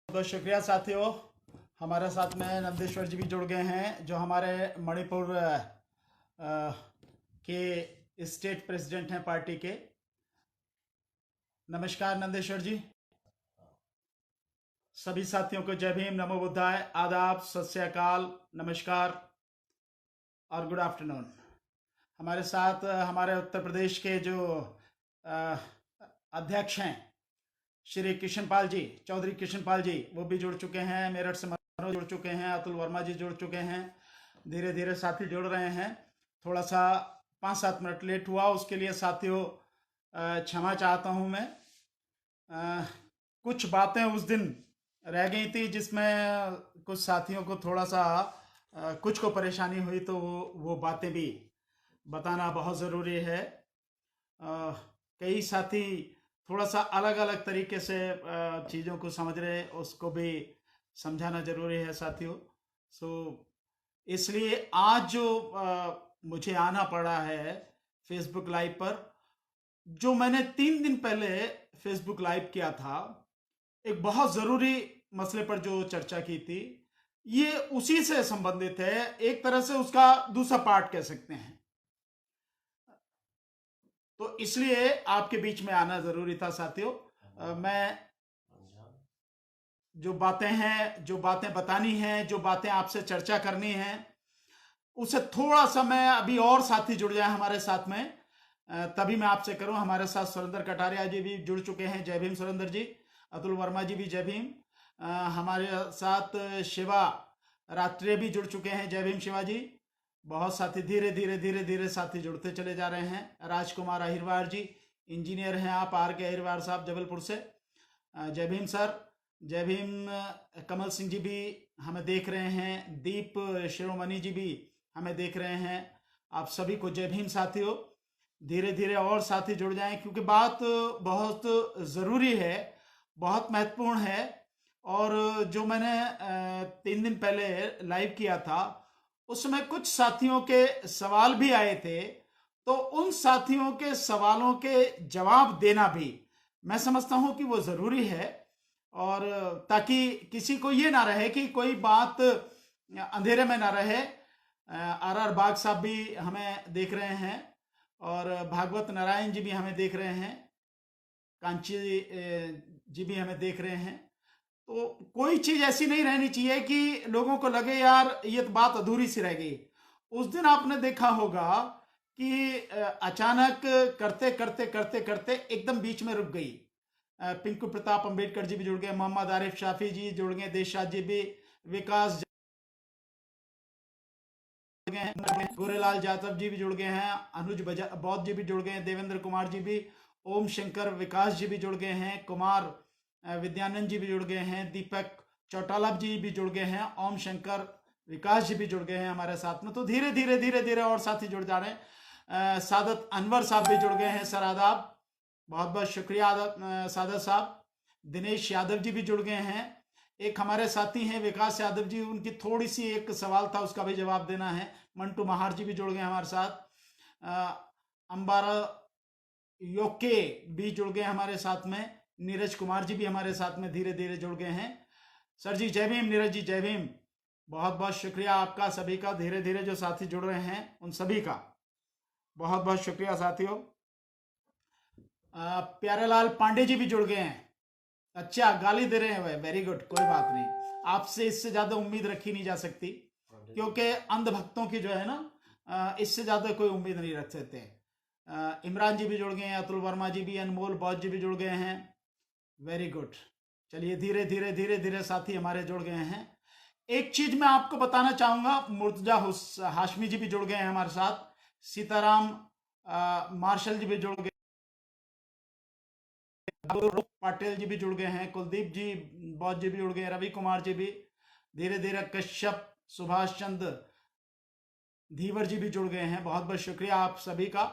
बहुत शुक्रिया साथियों। हमारे साथ में नंदेश्वर जी भी जुड़ गए हैं, जो हमारे मणिपुर के स्टेट प्रेसिडेंट हैं पार्टी के। नमस्कार नंदेश्वर जी। सभी साथियों को जय भीम, नमो बुद्धाय, आदाब, सत श्री अकाल, नमस्कार और गुड आफ्टरनून। हमारे साथ हमारे उत्तर प्रदेश के जो अध्यक्ष हैं श्री कृष्णपाल जी, चौधरी कृष्णपाल जी, वो भी जुड़ चुके हैं। मेरठ से मनोज जुड़ चुके हैं, अतुल वर्मा जी जुड़ चुके हैं। धीरे धीरे साथी जुड़ रहे हैं। थोड़ा सा 5-7 मिनट लेट हुआ, उसके लिए साथियों क्षमा चाहता हूँ मैं। कुछ बातें उस दिन रह गई थी जिसमें कुछ साथियों को थोड़ा सा कुछ को परेशानी हुई, तो वो बातें भी बताना बहुत ज़रूरी है। कई साथी थोड़ा सा अलग अलग तरीके से चीज़ों को समझ रहे, उसको भी समझाना ज़रूरी है साथियों। इसलिए आज जो मुझे आना पड़ा है फेसबुक लाइव पर, जो मैंने 3 दिन पहले फेसबुक लाइव किया था, एक बहुत ज़रूरी मसले पर जो चर्चा की थी, ये उसी से संबंधित है। एक तरह से उसका दूसरा पार्ट कह सकते हैं। तो इसलिए आपके बीच में आना ज़रूरी था साथियों। मैं जो बातें हैं, जो बातें बतानी हैं, जो बातें आपसे चर्चा करनी हैं, उसे थोड़ा सा मैं अभी और साथी जुड़ जाए हमारे साथ में, तभी मैं आपसे करूं। हमारे साथ सुरेंद्र कटारिया जी भी जुड़ चुके हैं, जय भीम सुरेंद्र जी। अतुल वर्मा जी भी जय भीम। हमारे साथ शिवा रात्रे भी जुड़ चुके हैं, जय भीम शिवा जी। बहुत साथी धीरे धीरे धीरे धीरे साथी जुड़ते चले जा रहे हैं। राजकुमार अहिरवार जी, इंजीनियर हैं आप, आर के अहिरवार साहब जबलपुर से, जय भीम सर। जय भीम। कमल सिंह जी भी हमें देख रहे हैं। दीप शिरोमणि जी भी हमें देख रहे हैं। आप सभी को जय भीम साथियों। धीरे धीरे और साथी जुड़ जाएं, क्योंकि बात बहुत ज़रूरी है, बहुत महत्वपूर्ण है। और जो मैंने 3 दिन पहले लाइव किया था, उसमें कुछ साथियों के सवाल भी आए थे, तो उन साथियों के सवालों के जवाब देना भी मैं समझता हूं कि वो ज़रूरी है, और ताकि किसी को ये ना रहे कि कोई बात अंधेरे में ना रहे। आर बाग साहब भी हमें देख रहे हैं, और भागवत नारायण जी भी हमें देख रहे हैं, कांची जी भी हमें देख रहे हैं। तो कोई चीज़ ऐसी नहीं रहनी चाहिए कि लोगों को लगे यार ये तो बात अधूरी सी रह गई। उस दिन आपने देखा होगा कि अचानक करते करते करते करते एकदम बीच में रुक गई। पिंकू प्रताप अंबेडकर जी भी जुड़ गए, मोहम्मद आरिफ शाफी जी जुड़ गए, देशराज जी भी, विकास जुड़ गए हैं, गोरेलाल यादव जी भी जुड़ गए हैं, अनुज बौद्ध जी भी जुड़ गए हैं, देवेंद्र कुमार जी भी, ओम शंकर विकास जी भी जुड़ गए हैं, कुमार विद्यानंद जी भी जुड़ गए हैं, दीपक चौटाला जी भी जुड़ गए हैं, ओम शंकर विकास जी भी जुड़ गए हैं हमारे साथ में। तो धीरे धीरे धीरे धीरे और साथी जुड़ जा रहे हैं। सादत अनवर साहब भी जुड़ गए हैं, सर आदाब, बहुत बहुत शुक्रिया सादत साहब। दिनेश यादव जी भी जुड़ गए हैं। एक हमारे साथी हैं विकास यादव जी, उनकी थोड़ी सी एक सवाल था, उसका भी जवाब देना है। मंटू महार जी भी जुड़ गए हमारे साथ। अंबारा योके भी जुड़ गए हमारे साथ में। नीरज कुमार जी भी हमारे साथ में धीरे धीरे जुड़ गए हैं। सर जी जय भीम, नीरज जी जय भीम, बहुत बहुत शुक्रिया आपका सभी का। धीरे धीरे जो साथी जुड़ रहे हैं उन सभी का बहुत बहुत शुक्रिया साथियों। प्यारेलाल पांडे जी भी जुड़ गए हैं। अच्छा, गाली दे रहे हैं वह, वेरी गुड, कोई बात नहीं। आपसे इससे ज्यादा उम्मीद रखी नहीं जा सकती, क्योंकि अंधभक्तों की जो है ना, इससे ज्यादा कोई उम्मीद नहीं रख सकते। इमरान जी भी जुड़ गए हैं, अतुल वर्मा जी भी, अनमोल बौद्ध जी भी जुड़ गए हैं, वेरी गुड। चलिए धीरे धीरे धीरे धीरे साथी हमारे जुड़ गए हैं। एक चीज मैं आपको बताना चाहूंगा, मुर्तजा हाशमी जी भी जुड़ गए हैं हमारे साथ, सीताराम मार्शल जी भी जुड़ गए, पाटिल जी भी जुड़ गए हैं, कुलदीप जी बौद्ध जी भी जुड़ गए, रवि कुमार जी भी धीरे धीरे, कश्यप सुभाष चंद्र धीवर जी भी जुड़ गए हैं। बहुत बहुत शुक्रिया आप सभी का,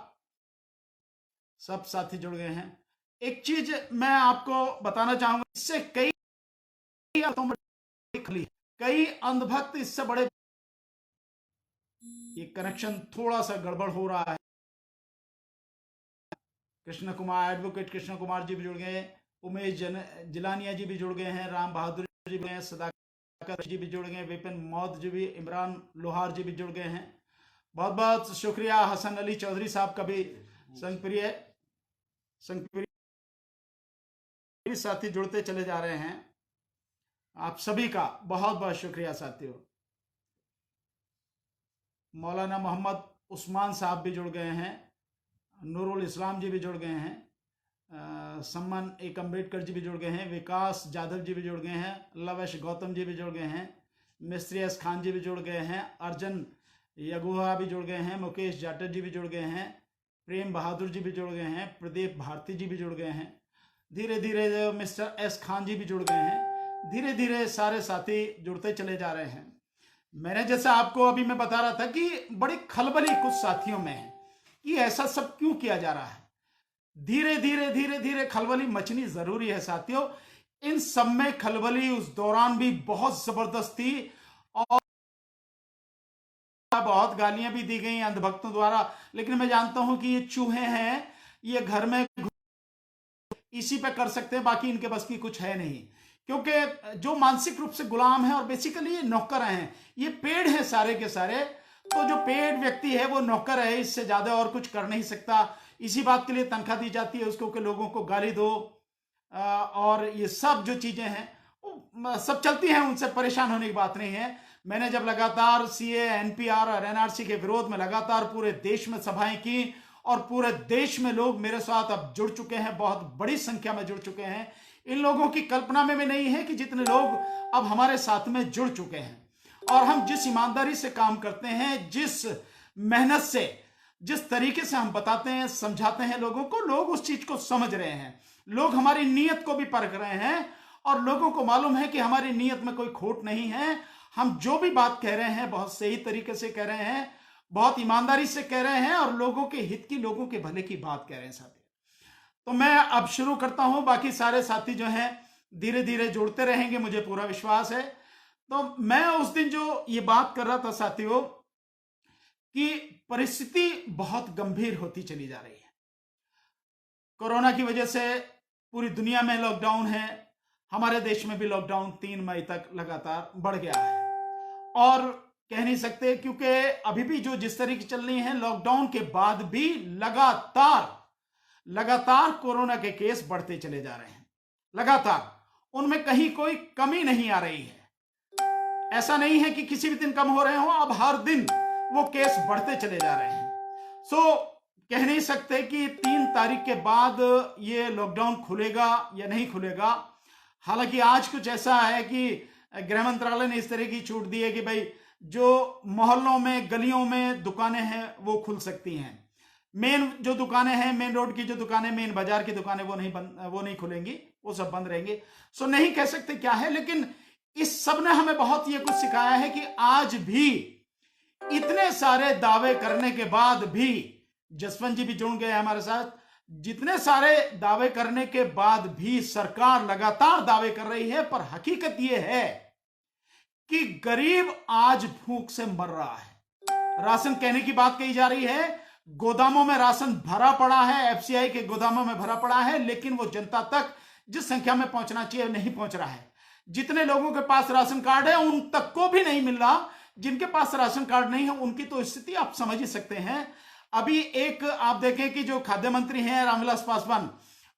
सब साथी जुड़ गए हैं। एक चीज मैं आपको बताना चाहूंगा, इससे कई अंधभक्त इससे बड़े, ये कनेक्शन थोड़ा सा गड़बड़ हो रहा है। कृष्ण कुमार, एडवोकेट कृष्ण कुमार जी भी जुड़ गए, उमेश जिलानिया जी भी जुड़ गए हैं, राम बहादुर जी भी हैं, सदाकत जी भी जुड़ गए, विपिन मौद जी भी, इमरान लोहार जी भी जुड़ गए हैं। बहुत बहुत शुक्रिया। हसन अली चौधरी साहब का भी संगप्रिय साथी जुड़ते चले जा रहे हैं। आप सभी का बहुत बहुत शुक्रिया साथियों। मौलाना मोहम्मद उस्मान साहब भी जुड़ गए हैं, नूरुल इस्लाम जी भी जुड़ गए हैं, सम्मान एक अम्बेडकर जी भी जुड़ गए हैं, विकास जाधव जी भी जुड़ गए हैं, लवेश गौतम जी भी जुड़ गए हैं, मिस्त्री एस खान जी भी जुड़ गए हैं, अर्जन यगुहा भी जुड़ गए हैं, मुकेश जाटव जी भी जुड़ गए हैं, प्रेम बहादुर जी भी जुड़ गए हैं, प्रदीप भारती जी भी जुड़ गए हैं, धीरे धीरे मिस्टर एस खान जी भी जुड़ गए हैं। धीरे धीरे सारे साथी जुड़ते चले जा रहे हैं। मैंने जैसा आपको अभी मैं बता रहा था कि बड़ी खलबली कुछ साथियों में है कि ऐसा सब क्यों किया जा रहा है। धीरे धीरे खलबली मचनी जरूरी है साथियों। इन सब में खलबली उस दौरान भी बहुत जबरदस्त थी और बहुत गालियां भी दी गई अंधभक्तों द्वारा, लेकिन मैं जानता हूं कि ये चूहे हैं, ये घर में इसी पे कर सकते हैं, बाकी इनके बस की कुछ है नहीं, क्योंकि जो मानसिक रूप से गुलाम है और बेसिकली ये नौकर हैं, ये पेड़ हैं सारे के सारे। तो जो पेड़ व्यक्ति है वो नौकर है, इससे ज्यादा और कुछ कर नहीं सकता। इसी बात के लिए तनख्वाह दी जाती है उसको कि लोगों को गाली दो, और ये सब जो चीजें हैं वो सब चलती हैं, उनसे परेशान होने की बात नहीं है। मैंने जब लगातार सीए, एनपीआर और एनआरसी के विरोध में लगातार पूरे देश में सभाएं की और पूरे देश में लोग मेरे साथ अब जुड़ चुके हैं, बहुत बड़ी संख्या में जुड़ चुके हैं। इन लोगों की कल्पना में भी नहीं है कि जितने लोग अब हमारे साथ में जुड़ चुके हैं, और हम जिस ईमानदारी से काम करते हैं, जिस मेहनत से, जिस तरीके से हम बताते हैं, समझाते हैं लोगों को, लोग उस चीज को समझ रहे हैं। लोग हमारी नीयत को भी परख रहे हैं और लोगों को मालूम है कि हमारी नीयत में कोई खोट नहीं है। हम जो भी बात कह रहे हैं बहुत सही तरीके से कह रहे हैं, बहुत ईमानदारी से कह रहे हैं और लोगों के हित की, लोगों के भले की बात कह रहे हैं साथी। तो मैं अब शुरू करता हूं। बाकी सारे साथी जो हैं धीरे धीरे जुड़ते रहेंगे, मुझे पूरा विश्वास है। तो मैं उस दिन जो ये बात कर रहा था साथियों कि परिस्थिति बहुत गंभीर होती चली जा रही है। कोरोना की वजह से पूरी दुनिया में लॉकडाउन है, हमारे देश में भी लॉकडाउन 3 मई तक लगातार बढ़ गया है। और कह नहीं सकते, क्योंकि अभी भी जो जिस तरीके चल रही है, लॉकडाउन के बाद भी लगातार कोरोना के केस बढ़ते चले जा रहे हैं। लगातार उनमें कहीं कोई कमी नहीं आ रही है। ऐसा नहीं है कि किसी भी दिन कम हो रहे हो, अब हर दिन वो केस बढ़ते चले जा रहे हैं। सो कह नहीं सकते कि 3 तारीख के बाद ये लॉकडाउन खुलेगा या नहीं खुलेगा। हालांकि आज कुछ ऐसा है कि गृह मंत्रालय ने इस तरह की छूट दी है कि भाई जो मोहल्लों में, गलियों में दुकानें हैं वो खुल सकती हैं। मेन जो दुकानें हैं, मेन रोड की जो दुकानें, मेन बाजार की दुकानें, वो नहीं खुलेंगी, वो सब बंद रहेंगी। सो नहीं कह सकते क्या है, लेकिन इस सब ने हमें बहुत ये कुछ सिखाया है कि आज भी इतने सारे दावे करने के बाद भी, जसवंत जी भी जुड़ गए हमारे साथ, जितने सारे दावे करने के बाद भी सरकार लगातार दावे कर रही है, पर हकीकत यह है कि गरीब आज भूख से मर रहा है। राशन कहने की बात कही जा रही है, गोदामों में राशन भरा पड़ा है, एफसीआई के गोदामों में भरा पड़ा है, लेकिन वो जनता तक जिस संख्या में पहुंचना चाहिए नहीं पहुंच रहा है। जितने लोगों के पास राशन कार्ड है उन तक को भी नहीं मिल रहा। जिनके पास राशन कार्ड नहीं है उनकी तो स्थिति आप समझ ही सकते हैं। अभी एक आप देखें कि जो खाद्य मंत्री हैं रामविलास पासवान,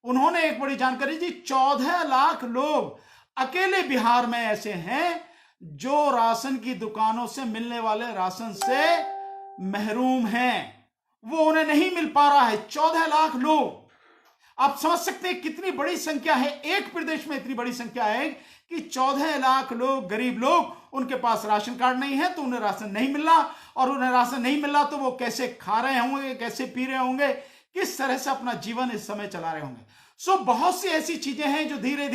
उन्होंने एक बड़ी जानकारी दी, 14 लाख लोग अकेले बिहार में ऐसे हैं जो राशन की दुकानों से मिलने वाले राशन से महरूम हैं, वो उन्हें नहीं मिल पा रहा है। 14 लाख लोग, आप समझ सकते हैं कितनी बड़ी संख्या है। एक प्रदेश में इतनी बड़ी संख्या है कि 14 लाख लोग, गरीब लोग, उनके पास राशन कार्ड नहीं है, तो उन्हें राशन नहीं मिल रहा, और उन्हें राशन नहीं मिल रहा तो वो कैसे खा रहे होंगे, कैसे पी रहे होंगे, किस तरह से अपना जीवन इस समय चला रहे होंगे। सो बहुत सी ऐसी चीजें हैं जो धीरे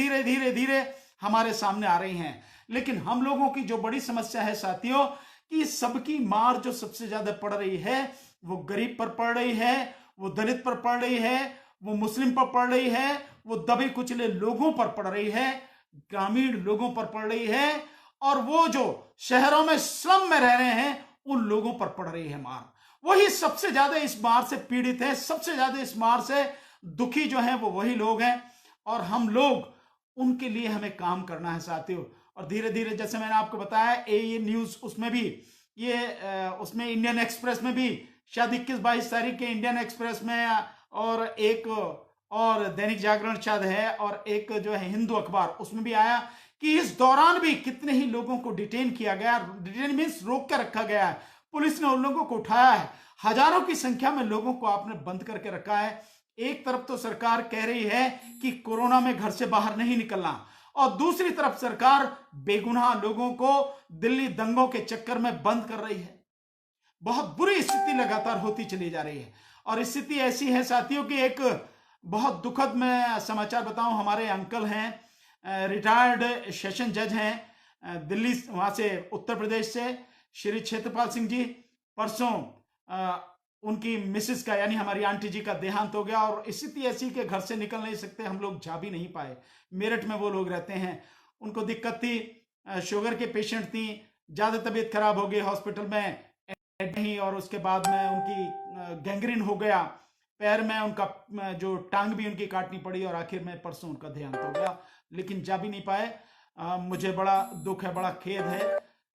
धीरे हमारे सामने आ रही हैं। लेकिन हम लोगों की जो बड़ी समस्या है साथियों, कि सबकी मार जो सबसे ज्यादा पड़ रही है वो गरीब पर पड़ रही है, वो दलित पर पड़ रही है, वो मुस्लिम पर पड़ रही है, वो दबे कुचले लोगों पर पड़ रही है, ग्रामीण लोगों पर पड़ रही है, और वो जो शहरों में श्रम में रह रहे हैं उन लोगों पर पड़ रही है मार। वही सबसे ज्यादा इस मार से पीड़ित है, सबसे ज्यादा इस मार से दुखी जो है वो वही लोग हैं, और हम लोग उनके लिए हमें काम करना है साथियों। और धीरे धीरे जैसे मैंने आपको बताया ये न्यूज उसमें भी उसमें इंडियन एक्सप्रेस में भी शायद 21-22 तारीख के इंडियन एक्सप्रेस में और एक और दैनिक जागरण शायद है और एक जो है हिंदू अखबार उसमें भी आया कि इस दौरान भी कितने ही लोगों को डिटेन किया गया। डिटेन मीन्स रोक कर रखा गया है, पुलिस ने उन लोगों को उठाया है, हजारों की संख्या में लोगों को आपने बंद करके रखा है। एक तरफ तो सरकार कह रही है कि कोरोना में घर से बाहर नहीं निकलना और दूसरी तरफ सरकार बेगुनाह लोगों को दिल्ली दंगों के चक्कर में बंद कर रही है। बहुत बुरी स्थिति लगातार होती चली जा रही है और स्थिति ऐसी है साथियों कि एक बहुत दुखद मैं समाचार बताऊं, हमारे अंकल हैं, रिटायर्ड सेशन जज हैं दिल्ली, वहां से उत्तर प्रदेश से, श्री क्षेत्रपाल सिंह जी, परसों उनकी मिसेस का यानी हमारी आंटी जी का देहांत हो गया और स्थिति ऐसी कि घर से निकल नहीं सकते, हम लोग जा भी नहीं पाए। मेरठ में वो लोग रहते हैं, उनको दिक्कत थी, शुगर के पेशेंट थी, ज्यादा तबीयत खराब हो गई, हॉस्पिटल में नहीं और उसके बाद में उनकी गैंग्रीन हो गया पैर में, उनका जो टांग भी उनकी काटनी पड़ी और आखिर में परसों उनका देहांत हो गया, लेकिन जा भी नहीं पाए। मुझे बड़ा दुख है, बड़ा खेद है।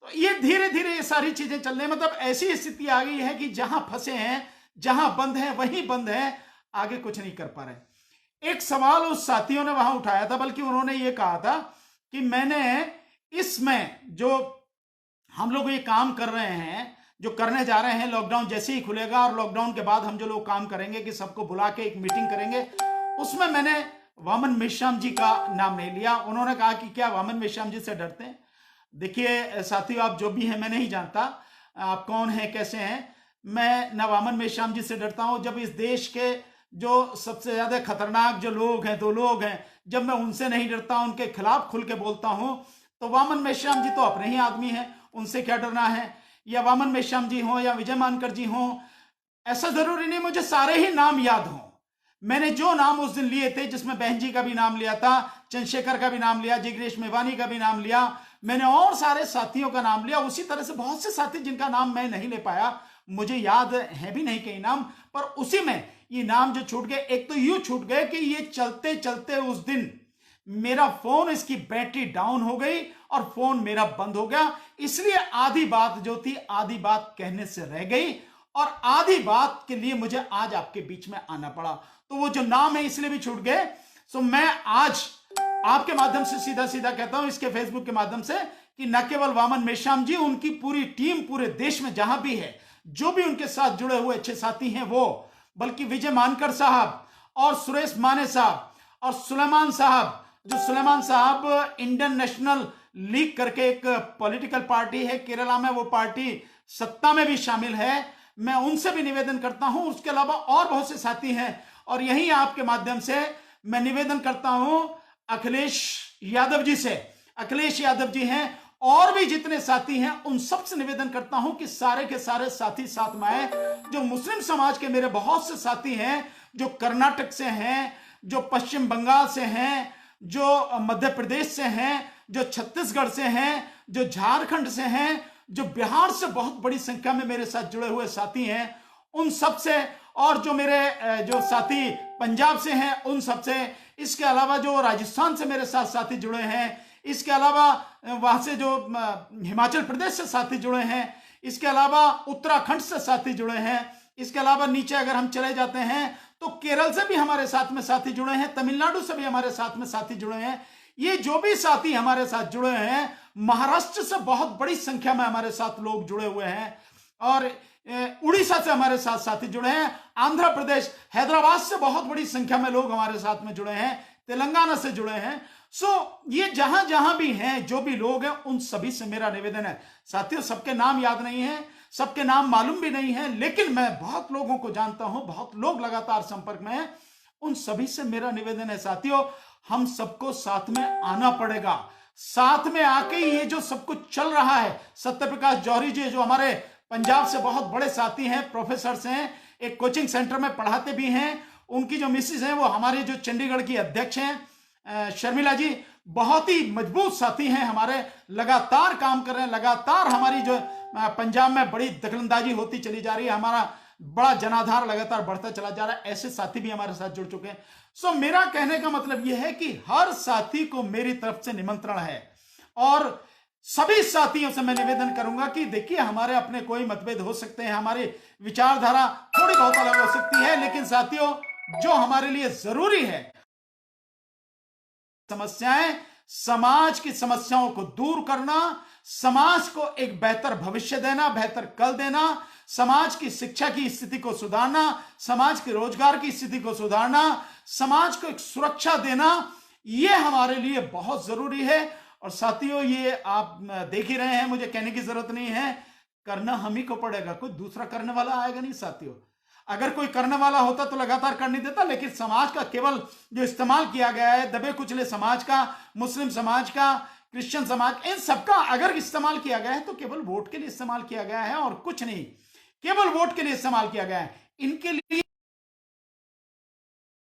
तो ये धीरे धीरे ये सारी चीजें चल रही हैं, मतलब ऐसी स्थिति आ गई है कि जहां फंसे हैं, जहां बंद है वहीं बंद है, आगे कुछ नहीं कर पा रहे। एक सवाल उस साथियों ने वहां उठाया था, बल्कि उन्होंने ये कहा था कि मैंने इसमें जो हम लोग ये काम कर रहे हैं, जो करने जा रहे हैं, लॉकडाउन जैसे ही खुलेगा और लॉकडाउन के बाद हम जो लोग काम करेंगे कि सबको बुला के एक मीटिंग करेंगे, उसमें मैंने वामन मेश्राम जी का नाम नहीं लिया। उन्होंने कहा कि क्या वामन मेश्राम जी से डरते हैं? देखिए साथियों, आप जो भी हैं, मैं नहीं जानता आप कौन हैं, कैसे हैं, मैं ना वामन मेश्राम जी से डरता हूं। जब इस देश के जो सबसे ज्यादा खतरनाक जो लोग हैं, 2 लोग हैं, जब मैं उनसे नहीं डरता, उनके खिलाफ खुल के बोलता हूं, तो वामन मेश्राम जी तो अपने ही आदमी हैं, उनसे क्या डरना है। या वामन मेश्राम जी हों या विजय मानकर जी हों, ऐसा जरूरी नहीं मुझे सारे ही नाम याद हों। मैंने जो नाम उस दिन लिए थे, जिसमें बहन जी का भी नाम लिया था, चंद्रशेखर का भी नाम लिया, जिग्नेश मेवानी का भी नाम लिया, मैंने और सारे साथियों का नाम लिया। उसी तरह से बहुत से साथी जिनका नाम मैं नहीं ले पाया, मुझे याद है भी नहीं कई नाम, पर उसी में ये नाम जो छूट गए, एक तो यूं छूट गए कि ये चलते चलते उस दिन मेरा फोन, इसकी बैटरी डाउन हो गई और फोन मेरा बंद हो गया। इसलिए आधी बात जो थी, आधी बात कहने से रह गई और आधी बात के लिए मुझे आज आपके बीच में आना पड़ा। तो वो जो नाम है इसलिए भी छूट गए। सो मैं आज आपके माध्यम से सीधा सीधा कहता हूं, इसके फेसबुक के माध्यम से, कि न केवल वामन मेश्राम जी, उनकी पूरी टीम पूरे देश में जहां भी है, जो भी उनके साथ जुड़े हुए अच्छे साथी हैं वो, बल्कि विजय मानकर साहब और सुरेश माने साहब और सुलेमान साहब, जो सुलेमान साहब इंडियन नेशनल लीग करके एक पॉलिटिकल पार्टी है केरला में, वो पार्टी सत्ता में भी शामिल है, मैं उनसे भी निवेदन करता हूं। उसके अलावा और बहुत से साथी हैं और यही आपके माध्यम से मैं निवेदन करता हूं अखिलेश यादव जी से। अखिलेश यादव जी हैं और भी जितने साथी हैं, उन सबसे निवेदन करता हूं कि सारे के सारे साथी साथ में आए। जो मुस्लिम समाज के मेरे बहुत से साथी हैं, जो कर्नाटक से हैं, जो पश्चिम बंगाल से हैं, जो मध्य प्रदेश से हैं, जो छत्तीसगढ़ से हैं, जो झारखंड से हैं, जो बिहार से बहुत बड़ी संख्या में मेरे साथ जुड़े हुए साथी हैं, उन सब से, और जो मेरे जो साथी पंजाब से हैं उन सब से, इसके अलावा जो राजस्थान से मेरे साथ साथी जुड़े हैं, इसके अलावा वहां से जो हिमाचल प्रदेश से साथी जुड़े हैं, इसके अलावा उत्तराखंड से साथी जुड़े हैं, इसके अलावा नीचे अगर हम चले जाते हैं तो केरल से भी हमारे साथ में साथी जुड़े हैं, तमिलनाडु से भी हमारे साथ में साथी जुड़े हैं। ये जो भी साथी हमारे साथ जुड़े हैं, महाराष्ट्र से बहुत बड़ी संख्या में हमारे साथ लोग जुड़े हुए हैं और उड़ीसा से हमारे साथ साथी जुड़े हैं, आंध्र प्रदेश, हैदराबाद से बहुत बड़ी संख्या में लोग हमारे साथ में जुड़े हैं, तेलंगाना से जुड़े हैं। ये जहां जहां भी हैं, जो भी लोग हैं, उन सभी से मेरा निवेदन है। साथियों, सबके नाम याद नहीं है, सबके नाम मालूम भी नहीं है, लेकिन मैं बहुत लोगों को जानता हूं, बहुत लोग लगातार संपर्क में हैं। उन सभी से मेरा निवेदन है साथियों, हम सबको साथ में आना पड़ेगा। साथ में आके ये जो सब कुछ चल रहा है, सत्यप्रकाश जौहरी जी जो हमारे पंजाब से बहुत बड़े साथी हैं, प्रोफेसर हैं, एक कोचिंग सेंटर में पढ़ाते भी हैं, उनकी जो मिसेज हैं वो हमारे जो चंडीगढ़ की अध्यक्ष हैं शर्मिला जी, बहुत ही मजबूत साथी हैं हमारे, लगातार काम कर रहे हैं, लगातार हमारी जो पंजाब में बड़ी दखलंदाजी होती चली जा रही है, हमारा बड़ा जनाधार लगातार बढ़ता चला जा रहा है, ऐसे साथी भी हमारे साथ जुड़ चुके हैं। मेरा कहने का मतलब यह है कि हर साथी को मेरी तरफ से निमंत्रण है और सभी साथियों से मैं निवेदन करूंगा कि देखिए, हमारे अपने कोई मतभेद हो सकते हैं, हमारी विचारधारा थोड़ी बहुत अलग हो सकती है, लेकिन साथियों, जो हमारे लिए जरूरी है, समस्याएं, समाज की समस्याओं को दूर करना, समाज को एक बेहतर भविष्य देना, बेहतर कल देना, समाज की शिक्षा की स्थिति को सुधारना, समाज के रोजगार की स्थिति को सुधारना, समाज को एक सुरक्षा देना, यह हमारे लिए बहुत जरूरी है। और साथियों, ये आप देख ही रहे हैं, मुझे कहने की जरूरत नहीं है, करना हम ही को पड़ेगा, कोई दूसरा करने वाला आएगा नहीं साथियों। अगर कोई करने वाला होता तो लगातार कर नहीं देता, लेकिन समाज का केवल जो इस्तेमाल किया गया है, दबे कुचले समाज का, मुस्लिम समाज का, क्रिश्चियन समाज, इन सबका अगर इस्तेमाल किया गया है तो केवल वोट के लिए इस्तेमाल किया गया है और कुछ नहीं, केवल वोट के लिए इस्तेमाल किया गया है, इनके लिए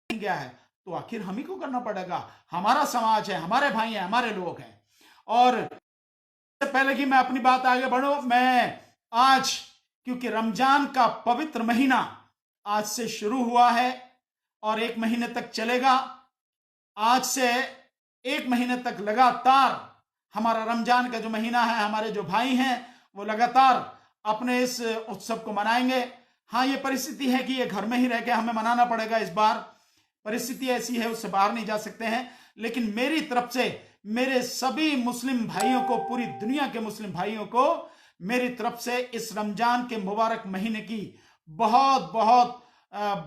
गया है, तो आखिर हम ही को करना पड़ेगा। हमारा समाज है, हमारे भाई हैं, हमारे लोग हैं। और पहले कि मैं अपनी बात आगे बढ़ूं, मैं आज, क्योंकि रमजान का पवित्र महीना आज से शुरू हुआ है और 1 महीने तक चलेगा, आज से 1 महीने तक लगातार हमारा रमजान का जो महीना है, हमारे जो भाई हैं वो लगातार अपने इस उत्सव को मनाएंगे। हाँ, ये परिस्थिति है कि ये घर में ही रह के हमें मनाना पड़ेगा। इस बार परिस्थिति ऐसी है, उससे बाहर नहीं जा सकते हैं, लेकिन मेरी तरफ से मेरे सभी मुस्लिम भाइयों को, पूरी दुनिया के मुस्लिम भाइयों को मेरी तरफ से इस रमजान के मुबारक महीने की बहुत बहुत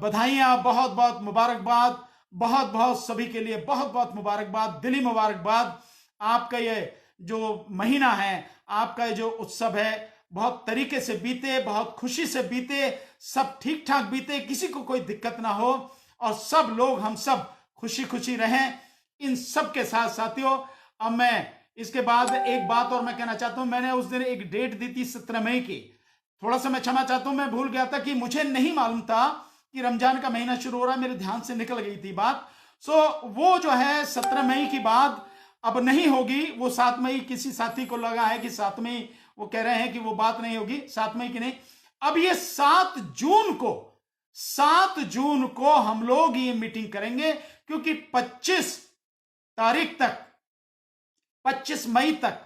बधाइयां, बहुत बहुत मुबारकबाद, बहुत बहुत सभी के लिए बहुत बहुत मुबारकबाद, दिली मुबारकबाद। आपका ये जो महीना है, आपका ये जो उत्सव है, बहुत तरीके से बीते, बहुत खुशी से बीते, सब ठीक ठाक बीते, किसी को कोई दिक्कत ना हो और सब लोग, हम सब खुशी खुशी रहें। इन सब के साथ साथियों, अब मैं इसके बाद एक बात और मैं कहना चाहता हूं। मैंने उस दिन एक डेट दी थी 17 मई की, थोड़ा सा मैं क्षमा चाहता हूं, मैं भूल गया था कि मुझे नहीं मालूम था कि रमजान का महीना शुरू हो रहा है, मेरे ध्यान से निकल गई थी बात। वो जो है 17 मई की बात अब नहीं होगी, वो 7 मई, किसी साथी को लगा है कि 7 मई, वो कह रहे हैं कि वो बात नहीं होगी, 7 मई की नहीं, अब ये 7 जून को हम लोग ये मीटिंग करेंगे, क्योंकि 25 तारीख तक, 25 मई तक,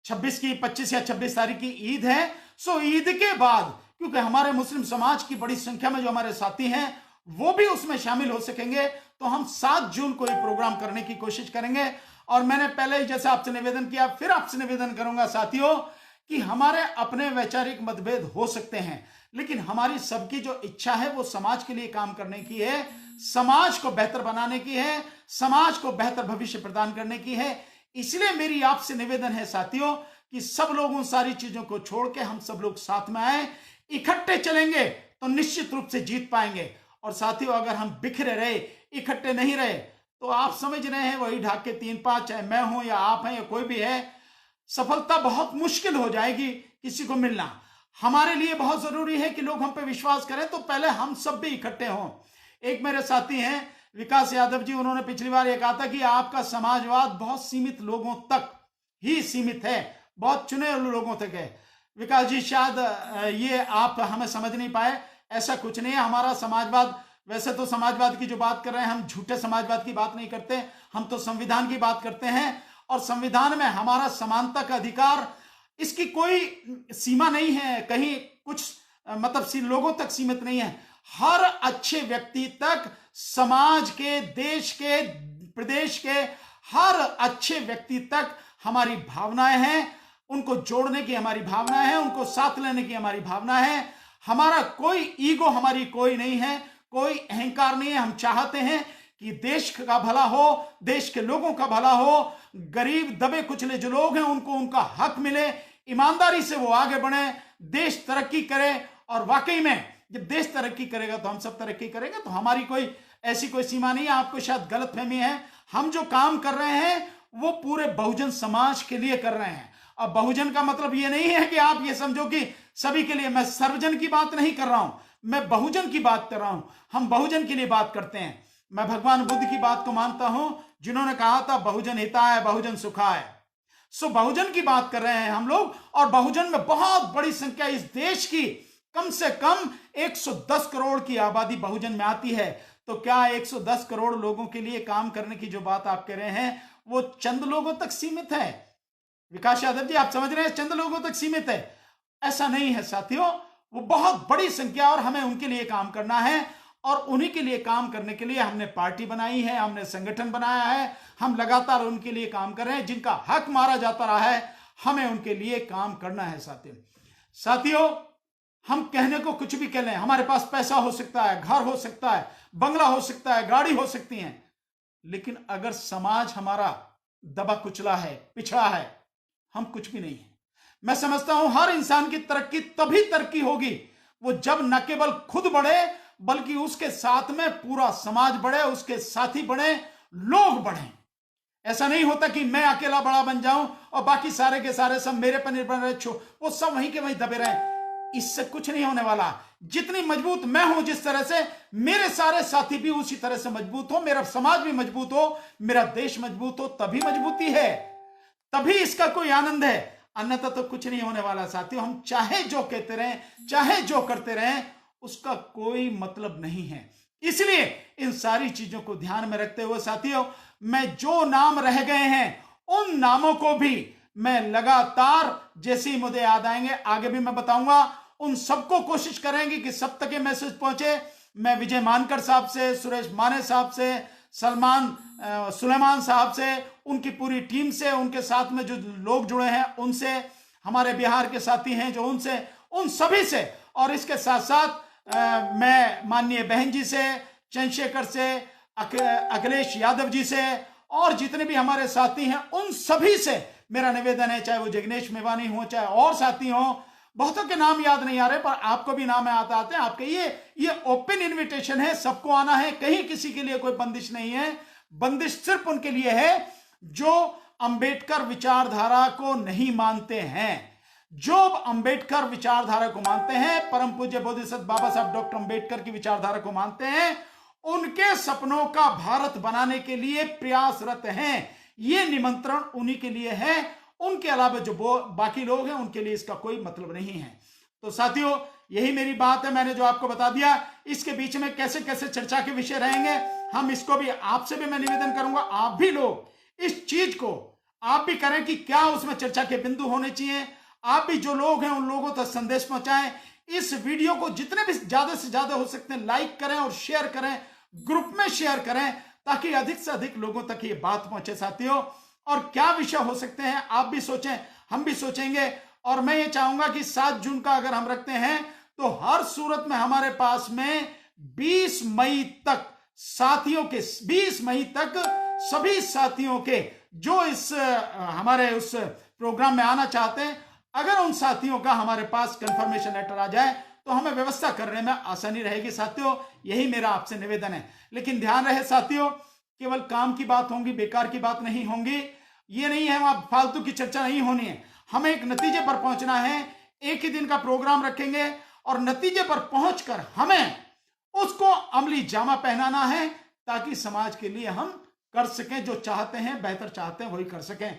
25 या 26 तारीख की ईद है। सो ईद के बाद, क्योंकि हमारे मुस्लिम समाज की बड़ी संख्या में जो हमारे साथी हैं वो भी उसमें शामिल हो सकेंगे, तो हम 7 जून को ये प्रोग्राम करने की कोशिश करेंगे। और मैंने पहले ही जैसे आपसे निवेदन किया, फिर आपसे निवेदन करूंगा साथियों, कि हमारे अपने वैचारिक मतभेद हो सकते हैं, लेकिन हमारी सबकी जो इच्छा है वो समाज के लिए काम करने की है, समाज को बेहतर बनाने की है, समाज को बेहतर भविष्य प्रदान करने की है। इसलिए मेरी आपसे निवेदन है साथियों कि सब लोग उन सारी चीजों को छोड़ के हम सब लोग साथ में आए, इकट्ठे चलेंगे तो निश्चित रूप से जीत पाएंगे। और साथियों, अगर हम बिखरे रहे, इकट्ठे नहीं रहे, तो आप समझ रहे हैं, वही ढाक के 3-5, चाहे मैं हूं या आप हैं या कोई भी है, सफलता बहुत मुश्किल हो जाएगी किसी को मिलना। हमारे लिए बहुत जरूरी है कि लोग हम पे विश्वास करें, तो पहले हम सब भी इकट्ठे हों। एक मेरे साथी हैं विकास यादव जी, उन्होंने पिछली बार यह कहा था कि आपका समाजवाद बहुत सीमित लोगों तक ही सीमित है, बहुत चुने लोगों तक है। विकास जी, शायद ये आप हमें समझ नहीं पाए, ऐसा कुछ नहीं है। हमारा समाजवाद, वैसे तो समाजवाद की जो बात कर रहे हैं, हम झूठे समाजवाद की बात नहीं करते, हम तो संविधान की बात करते हैं। और संविधान में हमारा समानता का अधिकार, इसकी कोई सीमा नहीं है, कहीं कुछ मतलब लोगों तक सीमित नहीं है। हर अच्छे व्यक्ति तक, समाज के, देश के, प्रदेश के हर अच्छे व्यक्ति तक हमारी भावनाएं हैं, उनको जोड़ने की हमारी भावना है, उनको साथ लेने की हमारी भावना है। हमारा कोई ईगो, हमारी कोई नहीं है, कोई अहंकार नहीं है। हम चाहते हैं कि देश का भला हो, देश के लोगों का भला हो, गरीब दबे कुचले जो लोग हैं उनको उनका हक मिले, ईमानदारी से वो आगे बढ़े, देश तरक्की करे। और वाकई में जब देश तरक्की करेगा तो हम सब तरक्की करेंगे। तो हमारी कोई ऐसी कोई सीमा नहीं है। आपको शायद गलतफहमी है, हम जो काम कर रहे हैं वो पूरे बहुजन समाज के लिए कर रहे हैं। अब बहुजन का मतलब ये नहीं है कि आप ये समझो कि सभी के लिए, मैं सर्वजन की बात नहीं कर रहा हूं, मैं बहुजन की बात कर रहा हूं। हम बहुजन के लिए बात करते हैं। मैं भगवान बुद्ध की बात को मानता हूं, जिन्होंने कहा था बहुजन हिताय बहुजन सुखाय। सो बहुजन की बात कर रहे हैं हम लोग, और बहुजन में बहुत बड़ी संख्या इस देश की, कम से कम 110 करोड़ की आबादी बहुजन में आती है। तो क्या 110 करोड़ लोगों के लिए काम करने की जो बात आप कह रहे हैं वो चंद लोगों तक सीमित है? विकास यादव जी, आप समझ रहे हैं चंद लोगों तक सीमित है, ऐसा नहीं है साथियों, वो बहुत बड़ी संख्या, और हमें उनके लिए काम करना है। और उन्हीं के लिए काम करने के लिए हमने पार्टी बनाई है, हमने संगठन बनाया है, हम लगातार उनके लिए काम कर रहे हैं। जिनका हक मारा जाता रहा है, हमें उनके लिए काम करना है साथियों। हम कहने को कुछ भी कह लें, हमारे पास पैसा हो सकता है, घर हो सकता है, बंगला हो सकता है, गाड़ी हो सकती है, लेकिन अगर समाज हमारा दबा कुचला है, पिछड़ा है, हम कुछ भी नहीं है। मैं समझता हूं हर इंसान की तरक्की तभी तरक्की होगी वो जब न केवल खुद बढ़े, बल्कि उसके साथ में पूरा समाज बढ़े, उसके साथी बढ़े, लोग बढ़े। ऐसा नहीं होता कि मैं अकेला बड़ा बन जाऊं और बाकी सारे के सारे सब मेरे पर निर्भर रहे, वो सब वहीं के वहीं दबे रहे। इससे कुछ नहीं होने वाला। जितनी मजबूत मैं हूं, जिस तरह से मेरे सारे साथी भी उसी तरह से मजबूत हो, मेरा समाज भी मजबूत हो, मेरा देश मजबूत हो, तभी मजबूती है, तभी इसका कोई आनंद है। अन्यथा तो कुछ नहीं होने वाला साथियों। हम चाहे जो कहते रहें, चाहे जो करते रहें, उसका कोई मतलब नहीं है। इसलिए इन सारी चीजों को ध्यान में रखते हुए साथियों, मैं जो नाम रह गए हैं उन नामों को भी मैं लगातार, जैसे ही मुझे याद आएंगे आगे भी मैं बताऊंगा, उन सबको कोशिश करेंगे कि सब तक ये मैसेज पहुंचे। मैं विजय मानकर साहब से, सुरेश माने साहब से, सुलेमान साहब से, उनकी पूरी टीम से, उनके साथ में जो लोग जुड़े हैं उनसे, हमारे बिहार के साथी हैं जो उनसे, उन सभी से, और इसके साथ साथ मैं माननीय बहन जी से, चंद्रशेखर से, अखिलेश यादव जी से, और जितने भी हमारे साथी हैं उन सभी से मेरा निवेदन है, चाहे वो जिग्नेश मेवानी हो, चाहे और साथी हो, बहुतों के नाम याद नहीं आ रहे पर आपको भी नाम आते हैं आपके। ये ओपन इनविटेशन है, सबको आना है, कहीं किसी के लिए कोई बंदिश नहीं है। बंदिश सिर्फ उनके लिए है जो अंबेडकर विचारधारा को नहीं मानते हैं। जो अंबेडकर विचारधारा को मानते हैं, परम पूज्य बोधिसत्व बाबा साहब डॉक्टर अंबेडकर की विचारधारा को मानते हैं, उनके सपनों का भारत बनाने के लिए प्रयासरत हैं। ये निमंत्रण उन्हीं के लिए है, उनके अलावा जो बाकी लोग हैं उनके लिए इसका कोई मतलब नहीं है। तो साथियों, यही मेरी बात है, मैंने जो आपको बता दिया। इसके बीच में कैसे कैसे चर्चा के विषय रहेंगे, हम इसको भी आपसे भी मैं निवेदन करूंगा, आप भी लोग इस चीज को आप भी करें कि क्या उसमें चर्चा के बिंदु होने चाहिए। आप भी जो लोग हैं उन लोगों तक संदेश पहुंचाएं। इस वीडियो को जितने भी ज्यादा से ज्यादा हो सकते हैं लाइक करें और शेयर करें, ग्रुप में शेयर करें, ताकि अधिक से अधिक लोगों तक ये बात पहुंचे साथियों। और क्या विषय हो सकते हैं आप भी सोचें, हम भी सोचेंगे। और मैं ये चाहूंगा कि 7 जून का अगर हम रखते हैं तो हर सूरत में हमारे पास में 20 मई तक साथियों के, 20 मई तक सभी साथियों के जो इस हमारे उस प्रोग्राम में आना चाहते हैं, अगर उन साथियों का हमारे पास कंफर्मेशन लेटर आ जाए तो हमें व्यवस्था करने में आसानी रहेगी साथियों। यही मेरा आपसे निवेदन है। लेकिन ध्यान रहे साथियों, केवल काम की बात होगी, बेकार की बात नहीं होगी। ये नहीं है वहां फालतू की चर्चा नहीं होनी है, हमें एक नतीजे पर पहुंचना है। एक ही दिन का प्रोग्राम रखेंगे और नतीजे पर पहुंचकर हमें उसको अमली जामा पहनाना है, ताकि समाज के लिए हम कर सकें, जो चाहते हैं, बेहतर चाहते हैं, वही कर सकें।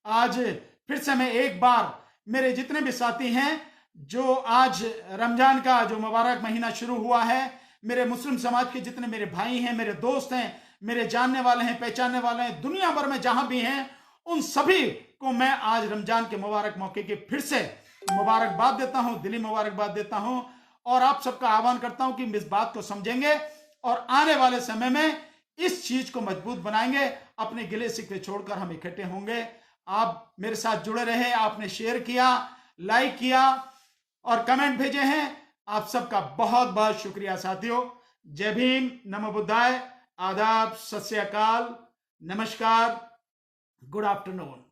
आज फिर से मैं एक बार मेरे जितने भी साथी हैं, जो आज रमजान का जो मुबारक महीना शुरू हुआ है, मेरे मुस्लिम समाज के जितने मेरे भाई हैं, मेरे दोस्त हैं, मेरे जानने वाले हैं, पहचानने वाले हैं, दुनिया भर में जहां भी हैं, उन सभी को मैं आज रमजान के मुबारक मौके की फिर से मुबारकबाद देता हूं, दिली मुबारकबाद देता हूं। और आप सबका आह्वान करता हूं कि इस बात को समझेंगे और आने वाले समय में इस चीज को मजबूत बनाएंगे। अपने गिले शिकवे छोड़कर हम इकट्ठे होंगे। आप मेरे साथ जुड़े रहे, आपने शेयर किया, लाइक किया और कमेंट भेजे हैं, आप सबका बहुत बहुत शुक्रिया साथियों। जय भीम, नमो बुद्धाय, आदाब, सत श्री अकाल, नमस्कार, गुड आफ्टरनून।